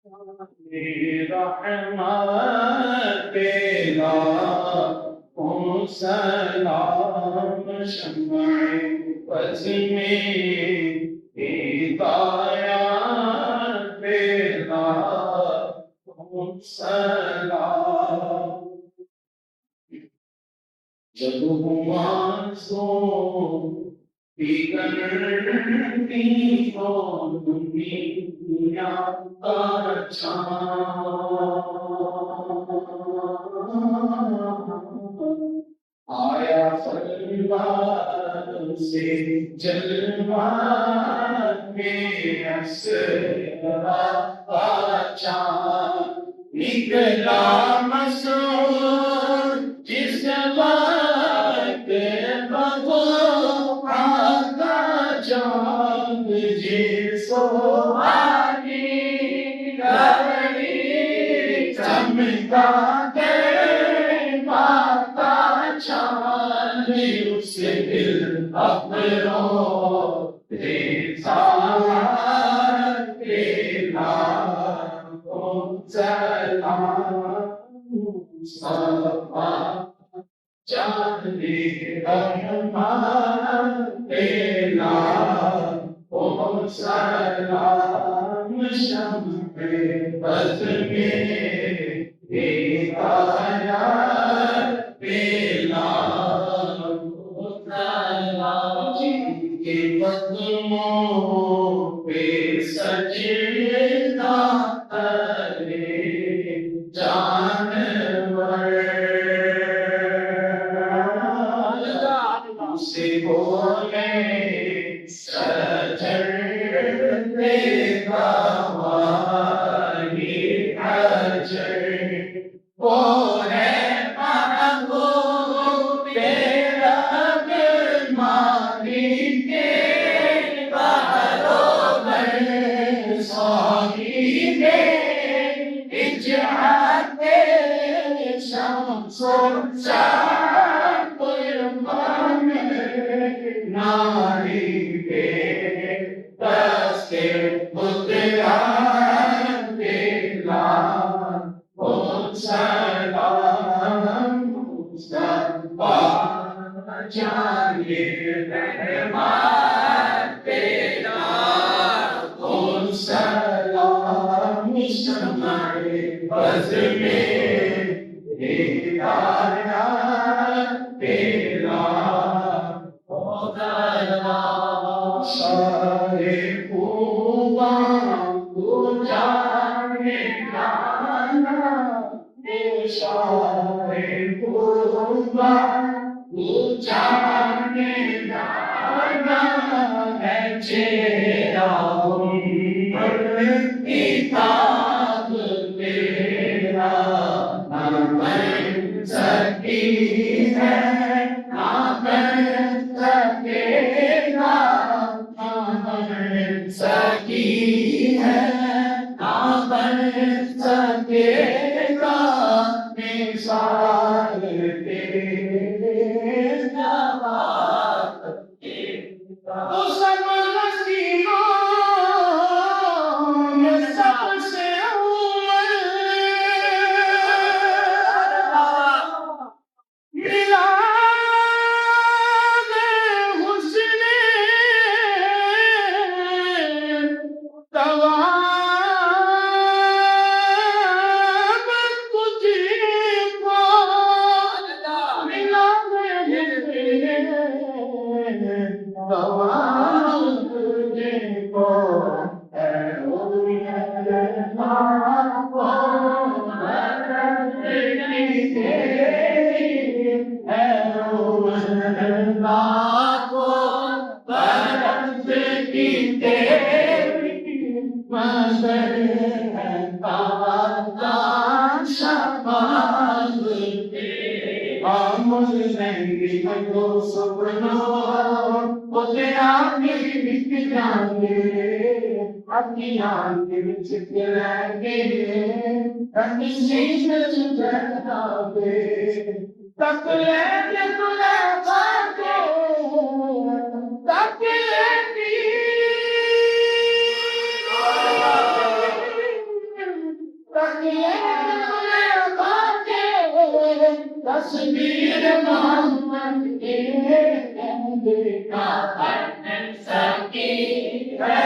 रहमत तेरा ओ सलाम शम्मे बज़ में हिदायत तेरा ओ सलाम। जब हुआ सो बिगड़ती हो दुनिया का चाँद, आया फलवा से जलवा के असरा का चाँद, निकला मसूद जिस वक्त बगौआ का चाँद, जिसको आनी गगरी चमका के पाता चाँद, उसे दिल अपनों से साथ तेरा ओ सलाम मुस्तफा जाने रहमान तेरा ओ सलाम शम्मे बज़ में हिदायत तेरा ओ सलाम। जिनके कदमों पे सजदा करे जानवर, उसे बोले सजर देगा वाही अजर, वो है महबूब तेरा मानी के बरोबर साहिबे इजहाते शम्सो चाँद कुर्बान नारी के दस्ते बुद्धियान तेरा ओ सलाम मुस्तफा जाने रहमान तेरा ओ सलाम शम्मे बज़ में हिदायत तेरा ओ सलाम। सारे खूबां को जाने जाना, सारे खूबां को जाने जाना है चेहरा किताब तेरा, ना बन सकी है ना बन सकेगा, ना बन सकी है ना बन सकेगा मिसाल तेरे जवाब तेरा। तो सब नसीबों में सबसे मिला दे हुस्ने तवाब तुझको, मिला दे हुस्ने तवाब तुझको, है उम्मीदवार को मदद की तेरी, है उम्मीदवार को मदद की तेरी, मदद है ताज़ा शबाब तेरी। आमुल नहीं को सुनो वो तेरा मेरी बिक जाएंगे, अपनी आंखें बिच गिराएंगे, अपनी शीश चुराएंगे, तक लेके तुझे पाके, तक लेके तस्वीर मोहम्मद की ना बन सकी है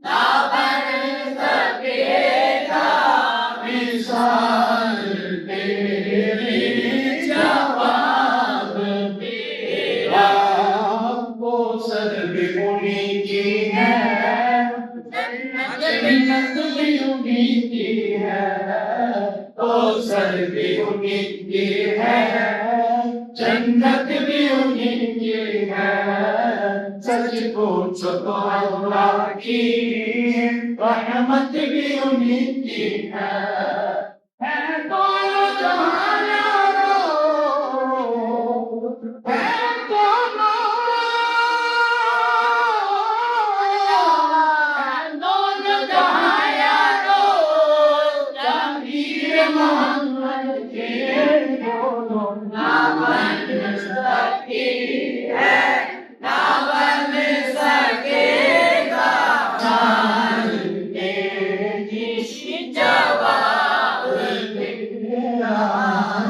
ना बन सकेगा मिसाल तेरी जवाब मेरा वो सर भी उन्हीं की है जन्नत भी उन्हीं की है तो सर भी उन्हीं की है जन्नत भी उन्हीं की है सच पूछो तो अल्लाह की रहमत भी उन्हीं की है तो जहां यारो है दोनों जहां यारो जहांगीर मोहम्मद के दोनों ना बन सकी है ना बन सकेगा चाल के किसी जवाब तेरा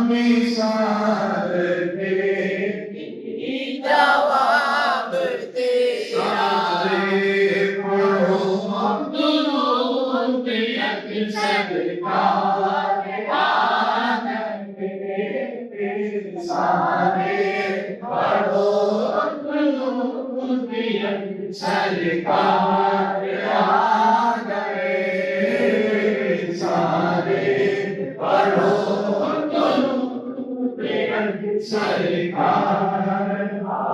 मिसाल तेरी जवाब तेरा पढ़ो दुरूद सरकार सारे पढ़ो दुरूद सरकार आ गए सारे पढ़ो दुरूद सरकार आ गए सारे पढ़ो दुरूद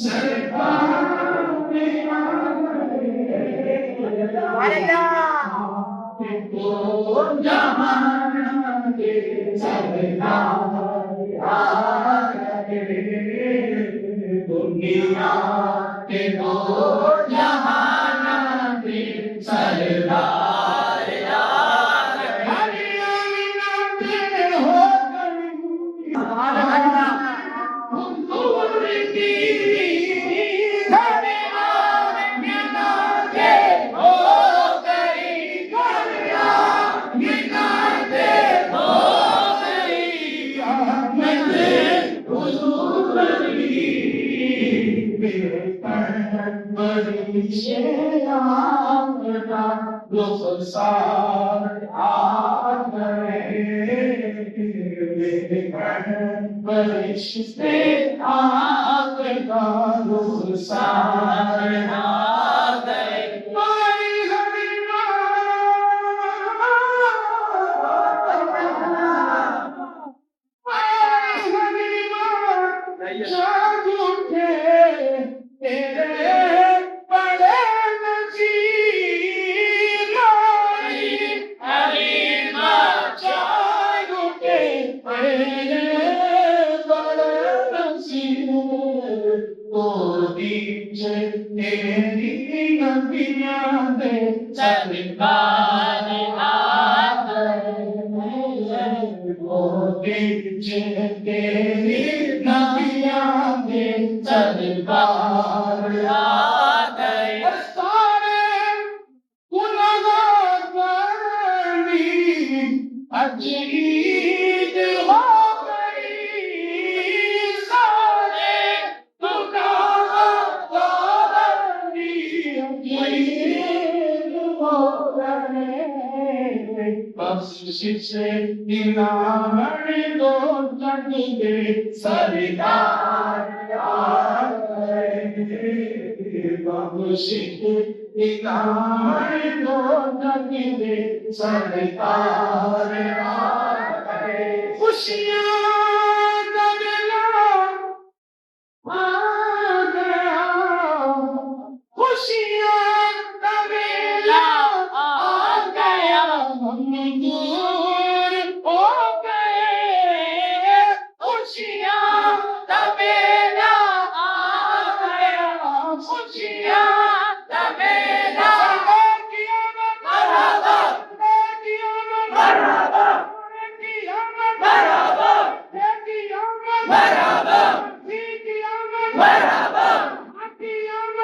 सरकार आ गए जहां के सरकार आ गए दुनिया के दो जहां के सरकार आ गए हरियाणा में हो गई हुजूर की से दिलावड़ी दो जग दे सरकार आ गए बाबूशी दिलावड़ी दो जग दे सरकार आ गए खुशियाँ का मेला आ गया खुशियाँ का मेला आ गया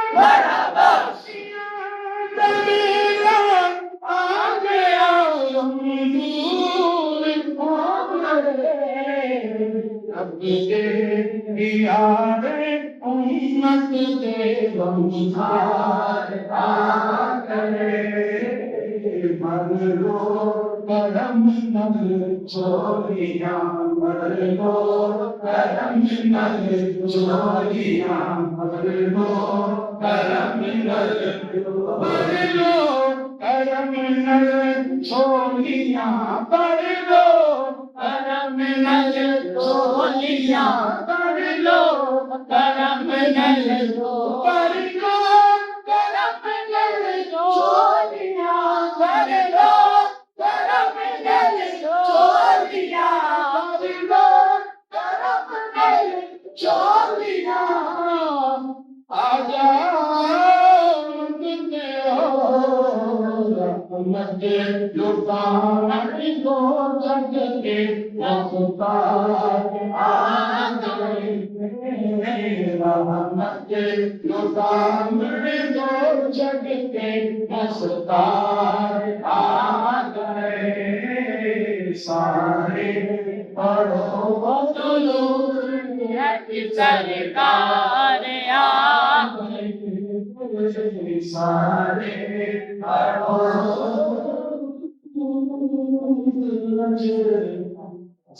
Merhaba. गमसार आ गए मरो करम नल चोरियां मरो करम नल चोरियां मरो करम नल मरो करम नल चोरियां मरो करम नल चोरियां मरो करम नल मरो करम नल चोरियां मरो करम नल चोरियां मरो करम नल चोरियां आजा तुझे हो रहमत लुटाने को जग के मुख्तार आ गए रहमत लुटाने को जग के मुख्तार आ गए सारे पढ़ो सरकार आ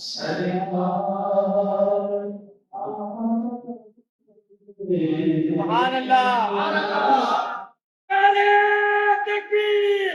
सारे सुभान अल्लाह नारे तकबीर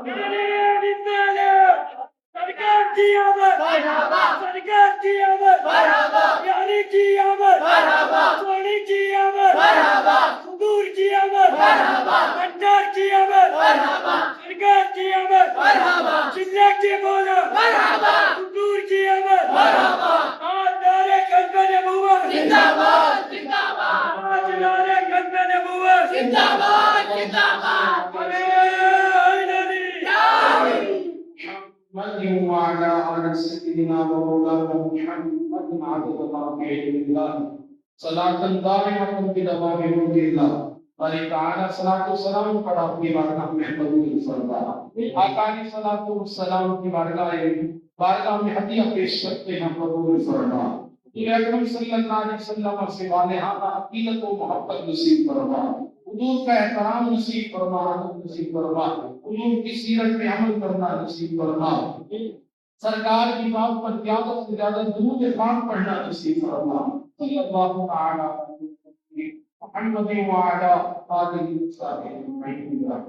नारे रिसालत सरकार की आमद मरहबा सरकार की आमद मरहबा यानी की आमद मरहबा सोनी की आमद मरहबा हुजूर की आमद मरहबा अंजार की आमद मरहबा सरकार की आमद मरहबा चिल्ला के बोलो मरहबा हुजूर की आमद मरहबा आज नारे कलमे नबूवत जिंदाबाद जिंदाबाद आज नारे कलमे नबूवत जिंदाबाद जिंदाबाद अरे नबी وعلى آل سيدنا ومولانا محمد عبد الله الله صلاة دائمة بدوام ملك الله और ताला सलातो सलाम पर आपकी बारगाह में बदूल फरमा आकानी सलातो सलाम की बारगाह में हदिया पेश करते हैं बदूल फरमा अकरम सल्लल्लाहु अलैहि वसल्लम से वाले हां अकीदत व मोहब्बत नसीब फरमा हुजूर का एहतराम नसीब फरमा नसीब फरमा हुजूर की सीरत पे अमल करना नसीब फरमा सरकार की बात पर ज्यादा से ज्यादा दुरूद पाक पढ़ना नसीब फरमा सल्लल्लाहु अलैहि वसल्लम मुहम्मद व अला आलिहि व सल्लम।